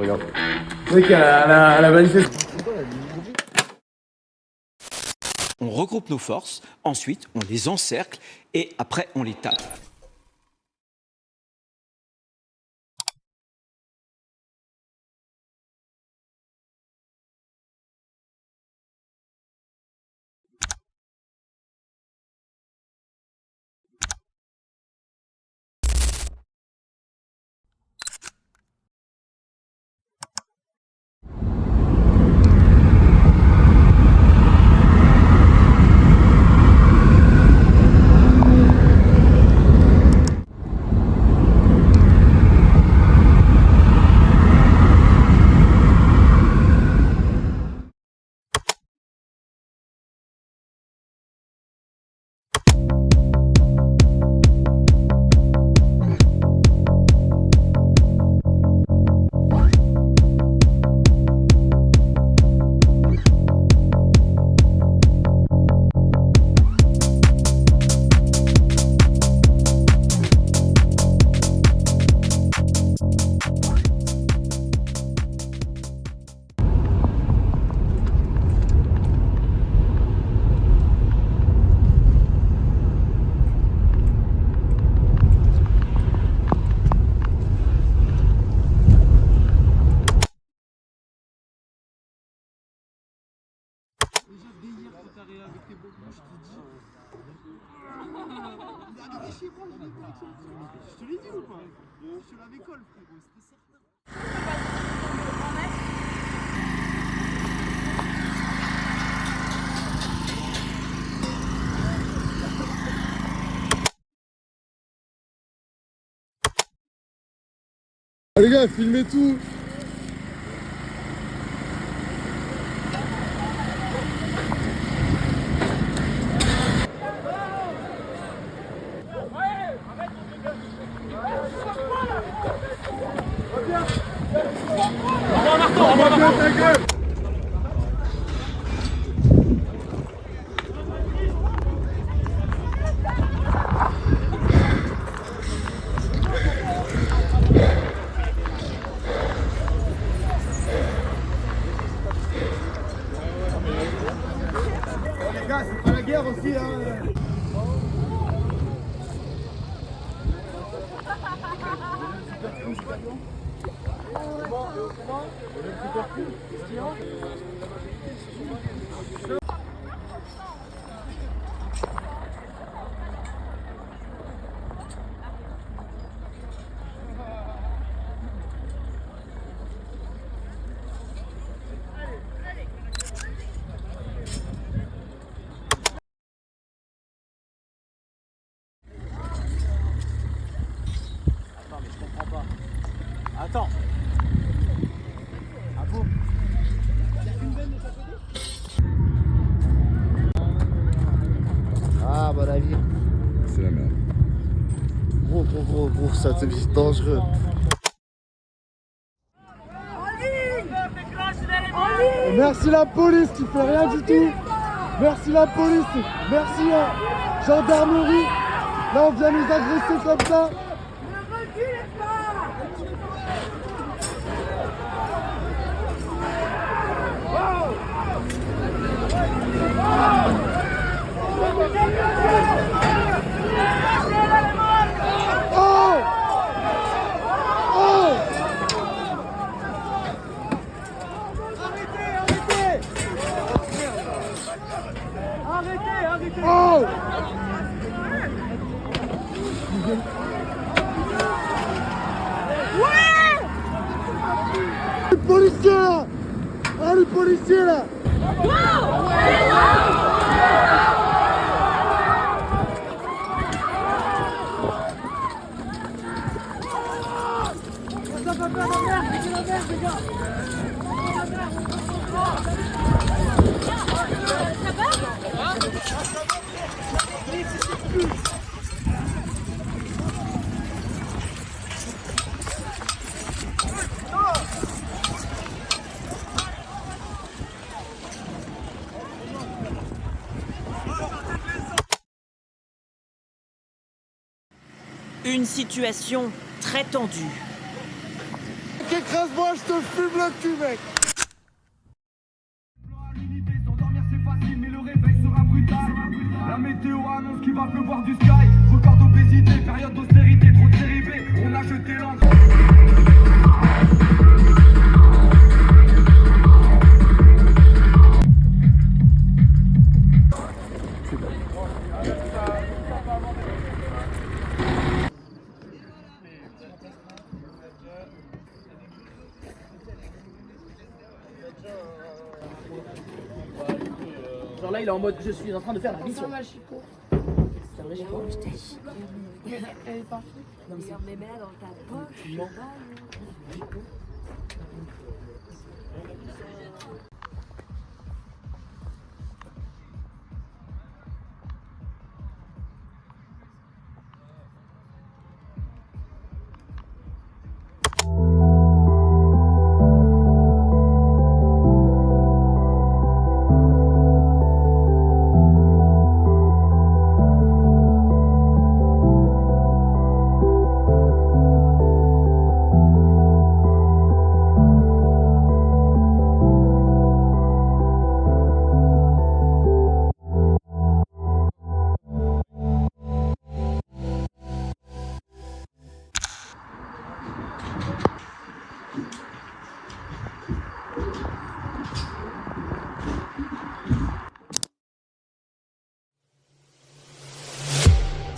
regarde. Le mec à la manifestation. On regroupe nos forces, ensuite on les encercle et après on les tape. Je te l'ai dit ou pas? Je te l'avais collé, frérot, c'était certain. Les gars, filmez tout. Ta gueule. Les gars, c'est pas la guerre aussi, hein. Attends. Ah bon? Ah, bah la vie. C'est la merde. Gros, ça c'est dangereux. Merci la police qui fait rien du tout. Merci la police. Merci gendarmerie. Là on vient nous agresser comme ça. Arrêtez! Oh! Ouais! Les policiers là! Ah les policiers là! Une situation très tendue. mec, écrase-moi, je te fume le cul, mec. L'unité, s'endormir c'est facile, mais le réveil sera brutal. La météo annonce qu'il va pleuvoir du sky. Record d'obésité, période d'austérité, trop de série B. On a jeté l'encre. Genre là il est en mode je suis en train de faire la mission. C'est un vrai Chico. Elle est partie. Non, mais Mais mets-la dans ta poche. Non.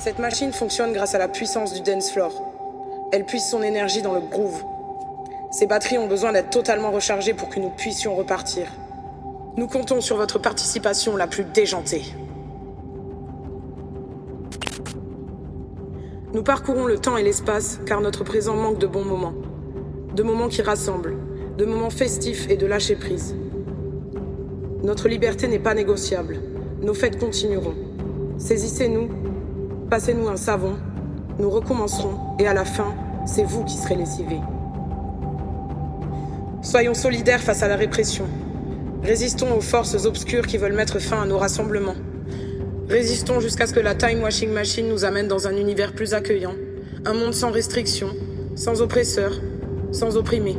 Cette machine fonctionne grâce à la puissance du dance floor. Elle puise son énergie dans le groove. Ces batteries ont besoin d'être totalement rechargées pour que nous puissions repartir. Nous comptons sur votre participation la plus déjantée. Nous parcourons le temps et l'espace car notre présent manque de bons moments. De moments qui rassemblent, de moments festifs et de lâcher prise. Notre liberté n'est pas négociable. Nos fêtes continueront. Saisissez-nous. Passez-nous un savon, nous recommencerons et à la fin, c'est vous qui serez lessivés. Soyons solidaires face à la répression. Résistons aux forces obscures qui veulent mettre fin à nos rassemblements. Résistons jusqu'à ce que la Time Washing Machine nous amène dans un univers plus accueillant, un monde sans restrictions, sans oppresseurs, sans opprimés.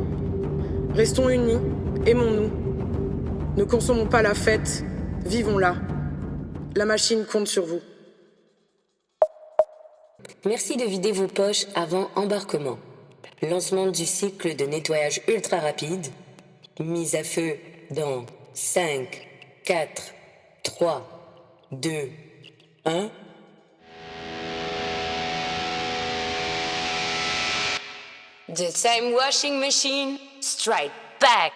Restons unis, aimons-nous. Ne consommons pas la fête, vivons-la. La machine compte sur vous. Merci de vider vos poches avant embarquement. Lancement du cycle de nettoyage ultra rapide. Mise à feu dans 5, 4, 3, 2, 1. The Time Washing Machine strike back.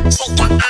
This is what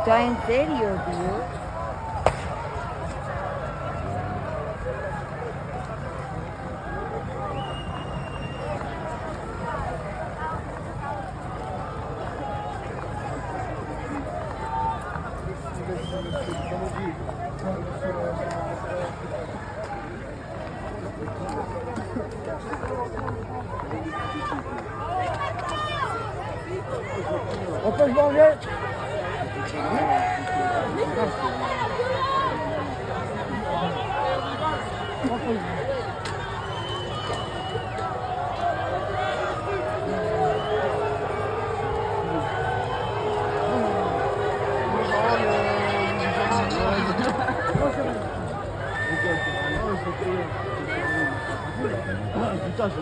Esto es en serio, tío. On peut se manger. Putain, je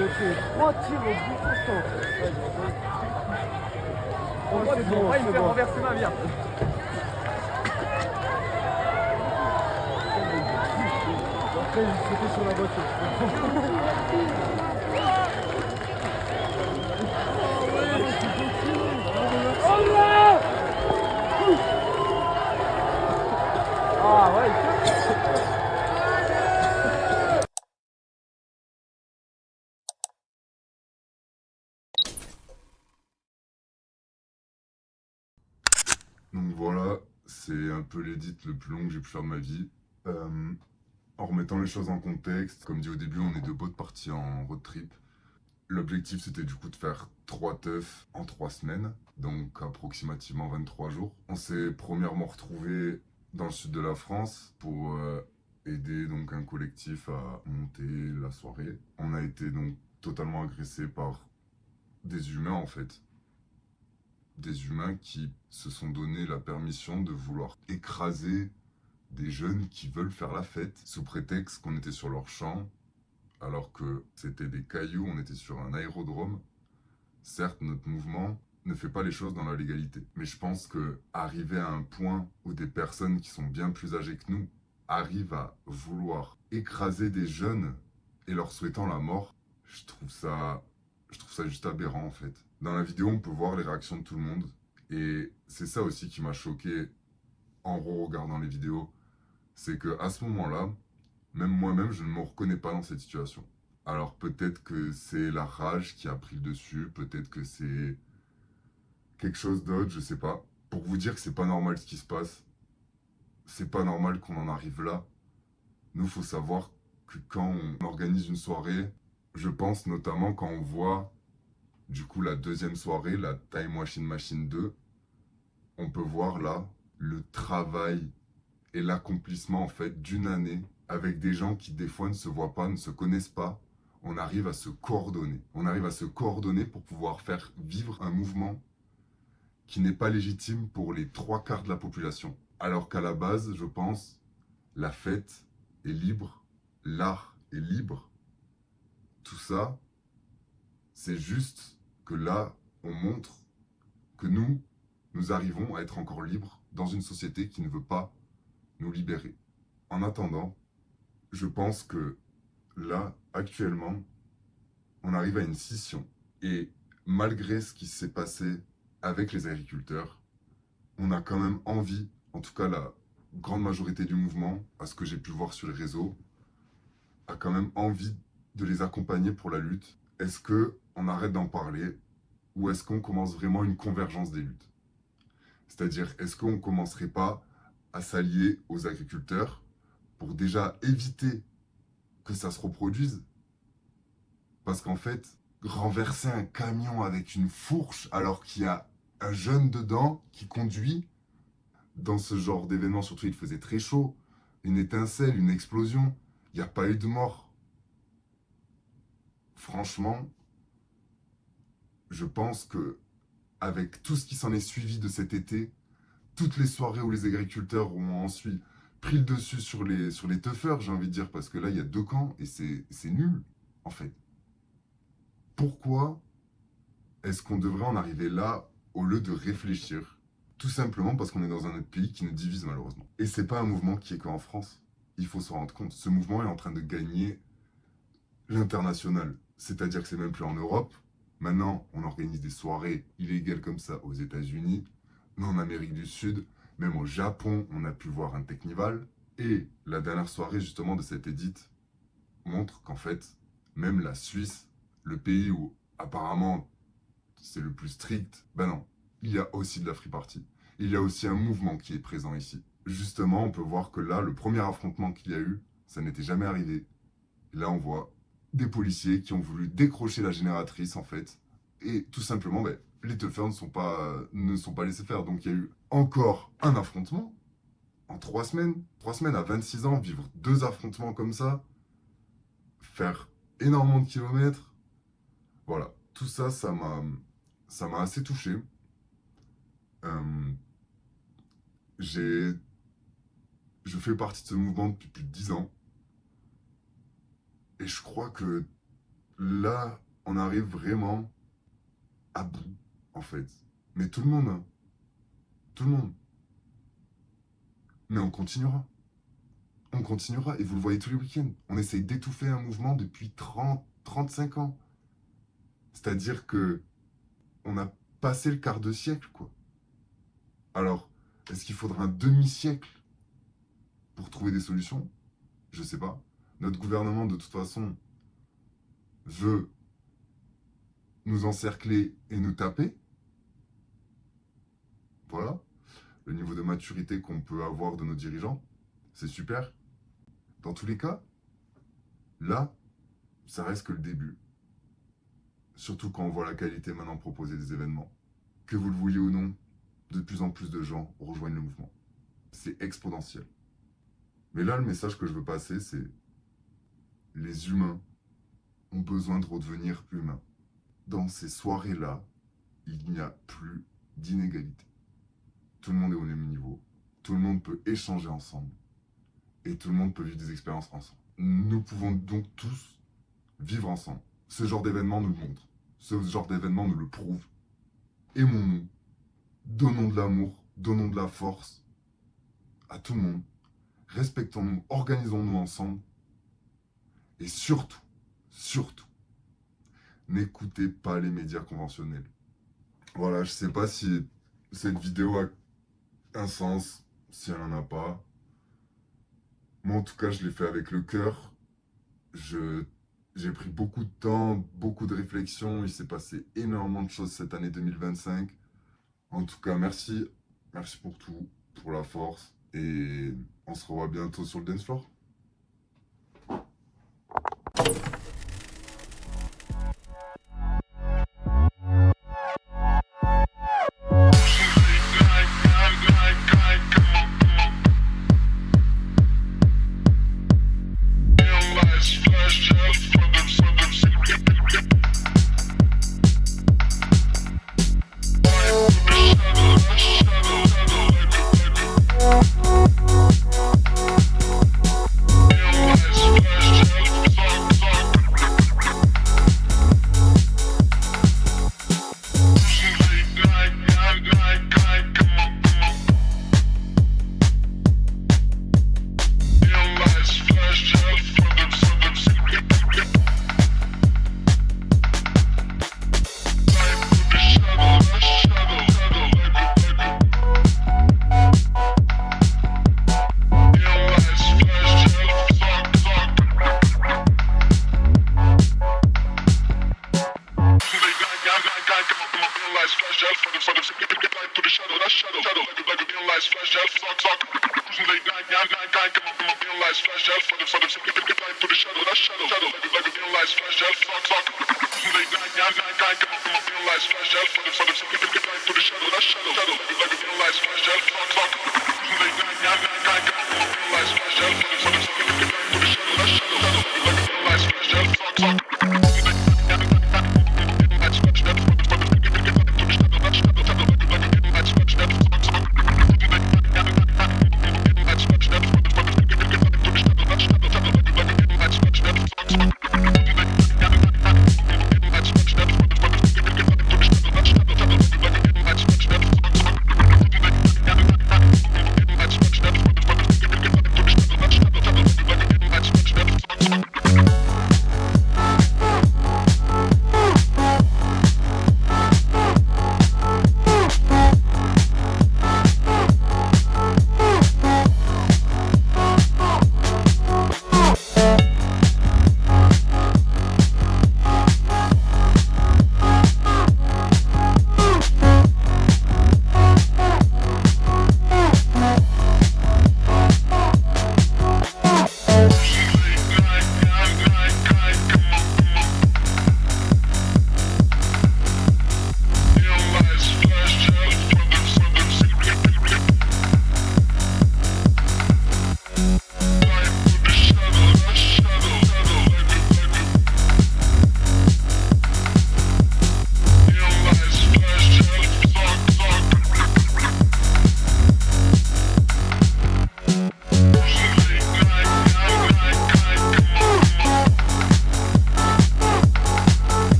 me fait 3 tirs au bout pourtant. C'est bon, il me fait renverser ma bière. Après, c'était sur la voiture. Ah ouais, Donc voilà, c'est un peu l'édit le plus long que j'ai pu faire de ma vie. En remettant les choses en contexte, comme dit au début, on est deux potes partis en road trip. L'objectif c'était du coup de faire 3 teufs en 3 semaines, donc approximativement 23 jours. On s'est premièrement retrouvés dans le sud de la France pour aider donc un collectif à monter la soirée. On a été donc totalement agressés par des humains en fait. Des humains qui se sont donné la permission de vouloir écraser des jeunes qui veulent faire la fête sous prétexte qu'on était sur leur champ alors que c'était des cailloux, on était sur un aérodrome. Certes, notre mouvement ne fait pas les choses dans la légalité. Mais je pense que arriver à un point où des personnes qui sont bien plus âgées que nous arrivent à vouloir écraser des jeunes et leur souhaitant la mort, je trouve ça juste aberrant en fait. Dans la vidéo, on peut voir les réactions de tout le monde. Et c'est ça aussi qui m'a choqué en regardant les vidéos. C'est qu'à ce moment-là, même moi-même, je ne me reconnais pas dans cette situation. Alors peut-être que c'est la rage qui a pris le dessus, peut-être que c'est quelque chose d'autre, je sais pas. Pour vous dire que c'est pas normal ce qui se passe, c'est pas normal qu'on en arrive là. Nous, faut savoir que quand on organise une soirée, je pense notamment quand on voit du coup la deuxième soirée, la Time Washing Machine 2, on peut voir là le travail et l'accomplissement en fait d'une année avec des gens qui des fois ne se voient pas, ne se connaissent pas. On arrive à se coordonner. On arrive à se coordonner pour pouvoir faire vivre un mouvement qui n'est pas légitime pour les 3/4 de la population. Alors qu'à la base, je pense, la fête est libre, l'art est libre. Tout ça, c'est juste que là, on montre que nous arrivons à être encore libres dans une société qui ne veut pas nous libérer. En attendant, je pense que là, actuellement, on arrive à une scission. Et malgré ce qui s'est passé avec les agriculteurs, on a quand même envie, en tout cas la grande majorité du mouvement, à ce que j'ai pu voir sur les réseaux, a quand même envie de les accompagner pour la lutte. Est-ce qu'on arrête d'en parler ou est-ce qu'on commence vraiment une convergence des luttes? C'est-à-dire, est-ce qu'on ne commencerait pas à s'allier aux agriculteurs pour déjà éviter que ça se reproduise? Parce qu'en fait, renverser un camion avec une fourche alors qu'il y a un jeune dedans qui conduit, dans ce genre d'événement, surtout il faisait très chaud, une étincelle, une explosion, il n'y a pas eu de mort. Franchement, je pense que avec tout ce qui s'en est suivi de cet été, toutes les soirées où les agriculteurs ont ensuite pris le dessus sur les teufeurs, j'ai envie de dire, parce que là, il y a 2 camps et c'est nul, en fait. Pourquoi est-ce qu'on devrait en arriver là au lieu de réfléchir? Tout simplement parce qu'on est dans un autre pays qui nous divise malheureusement. Et c'est pas un mouvement qui est qu'en France. Il faut s'en rendre compte. Ce mouvement est en train de gagner l'international. C'est-à-dire que c'est même plus en Europe, Maintenant, on organise des soirées illégales comme ça aux États-Unis, mais en Amérique du Sud, même au Japon, on a pu voir un Technival. Et la dernière soirée justement de cette édite montre qu'en fait, même la Suisse, le pays où apparemment c'est le plus strict, ben non, il y a aussi de la free party. Il y a aussi un mouvement qui est présent ici. Justement, on peut voir que là, le premier affrontement qu'il y a eu, ça n'était jamais arrivé. Et là, on voit des policiers qui ont voulu décrocher la génératrice, en fait. Et tout simplement, ben, les teufeurs ne sont pas laissés faire. Donc, il y a eu encore un affrontement en 3 semaines. 3 semaines à 26 ans, vivre 2 affrontements comme ça, faire énormément de kilomètres. Voilà, tout ça, ça m'a assez touché. Je fais partie de ce mouvement depuis plus de 10 ans. Et je crois que là, on arrive vraiment à bout, en fait. Mais tout le monde, hein. Tout le monde. Mais on continuera. On continuera. Et vous le voyez tous les week-ends. On essaye d'étouffer un mouvement depuis 35 ans. C'est-à-dire que on a passé le quart de siècle, quoi. Alors, est-ce qu'il faudra un demi-siècle pour trouver des solutions? Je sais pas. Notre gouvernement, de toute façon, veut nous encercler et nous taper. Voilà. Le niveau de maturité qu'on peut avoir de nos dirigeants, c'est super. Dans tous les cas, là, ça reste que le début. Surtout quand on voit la qualité maintenant proposée des événements. Que vous le vouliez ou non, de plus en plus de gens rejoignent le mouvement. C'est exponentiel. Mais là, le message que je veux passer, c'est les humains ont besoin de redevenir humains. Dans ces soirées-là, il n'y a plus d'inégalité. Tout le monde est au même niveau. Tout le monde peut échanger ensemble. Et tout le monde peut vivre des expériences ensemble. Nous pouvons donc tous vivre ensemble. Ce genre d'événement nous le montre. Ce genre d'événement nous le prouve. Aimons-nous. Donnons de l'amour. Donnons de la force à tout le monde. Respectons-nous. Organisons-nous ensemble. Et surtout, n'écoutez pas les médias conventionnels. Voilà, je sais pas si cette vidéo a un sens, si elle n'en a pas. Moi, en tout cas, je l'ai fait avec le cœur. J'ai pris beaucoup de temps, beaucoup de réflexion. Il s'est passé énormément de choses cette année 2025. En tout cas, merci. Merci pour tout, pour la force. Et on se revoit bientôt sur le dance floor. Flash gel for the